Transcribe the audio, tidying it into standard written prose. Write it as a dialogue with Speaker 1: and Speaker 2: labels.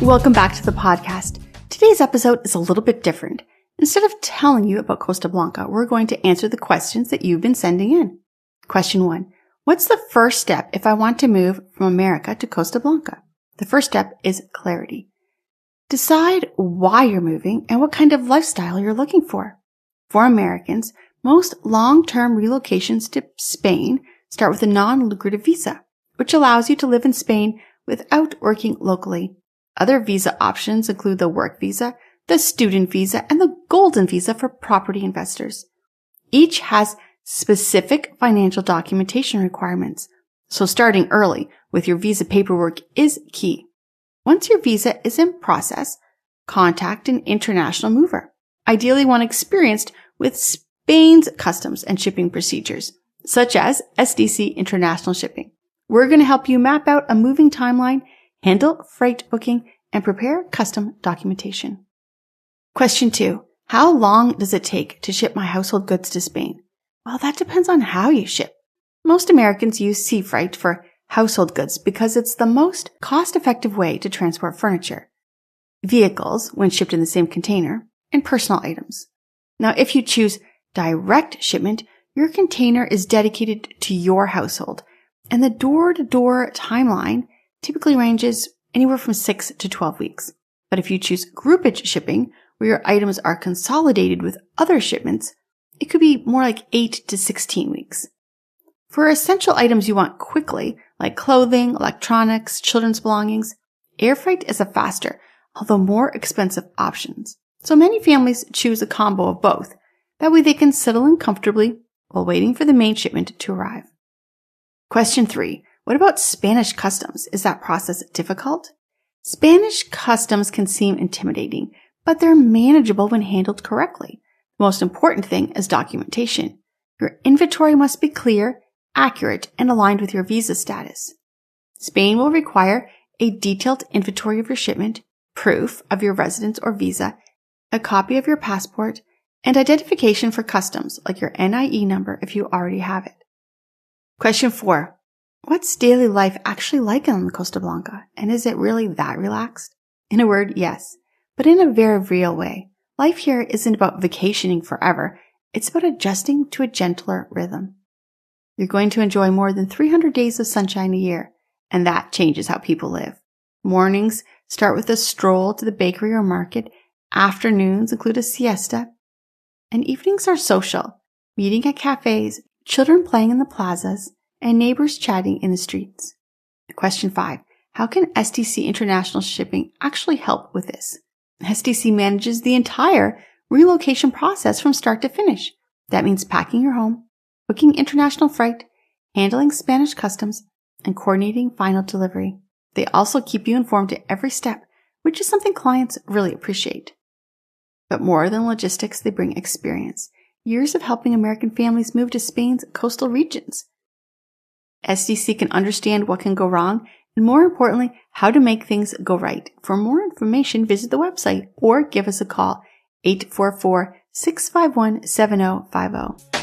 Speaker 1: Welcome back to the podcast. Today's episode is a little bit different. Instead of telling you about Costa Blanca, we're going to answer the questions that you've been sending in. Question 1. What's the first step if I want to move from America to Costa Blanca? The first step is clarity. Decide why you're moving and what kind of lifestyle you're looking for. For Americans, most long-term relocations to Spain start with a non-lucrative visa, which allows you to live in Spain without working locally. Other visa options include the work visa, the student visa, and the golden visa for property investors. Each has specific financial documentation requirements, so starting early with your visa paperwork is key. Once your visa is in process, contact an international mover, ideally one experienced with Spain's customs and shipping procedures, such as SDC International Shipping. We're going to help you map out a moving timeline, handle freight booking, and prepare custom documentation. Question 2. How long does it take to ship my household goods to Spain? Well, that depends on how you ship. Most Americans use sea freight for household goods because it's the most cost-effective way to transport furniture, vehicles when shipped in the same container, and personal items. Now, if you choose direct shipment, your container is dedicated to your household, and the door-to-door timeline typically ranges anywhere from 6 to 12 weeks. But if you choose groupage shipping, where your items are consolidated with other shipments, it could be more like 8 to 16 weeks. For essential items you want quickly, like clothing, electronics, children's belongings, air freight is a faster, although more expensive option. So many families choose a combo of both. That way they can settle in comfortably while waiting for the main shipment to arrive. Question 3. What about Spanish customs? Is that process difficult? Spanish customs can seem intimidating, but they're manageable when handled correctly. The most important thing is documentation. Your inventory must be clear, accurate, and aligned with your visa status. Spain will require a detailed inventory of your shipment, proof of your residence or visa, a copy of your passport, and identification for customs, like your NIE number if you already have it. Question 4. What's daily life actually like on Costa Blanca, and is it really that relaxed? In a word, yes, but in a very real way. Life here isn't about vacationing forever. It's about adjusting to a gentler rhythm. You're going to enjoy more than 300 days of sunshine a year, and that changes how people live. Mornings start with a stroll to the bakery or market. Afternoons include a siesta. And evenings are social, meeting at cafes, children playing in the plazas, and neighbors chatting in the streets. Question 5. How can SDC International Shipping actually help with this? SDC manages the entire relocation process from start to finish. That means packing your home, booking international freight, handling Spanish customs, and coordinating final delivery. They also keep you informed at every step, which is something clients really appreciate. But more than logistics, they bring experience. Years of helping American families move to Spain's coastal regions. SDC can understand what can go wrong and, more importantly, how to make things go right. For more information, visit the website or give us a call, 844-651-7050.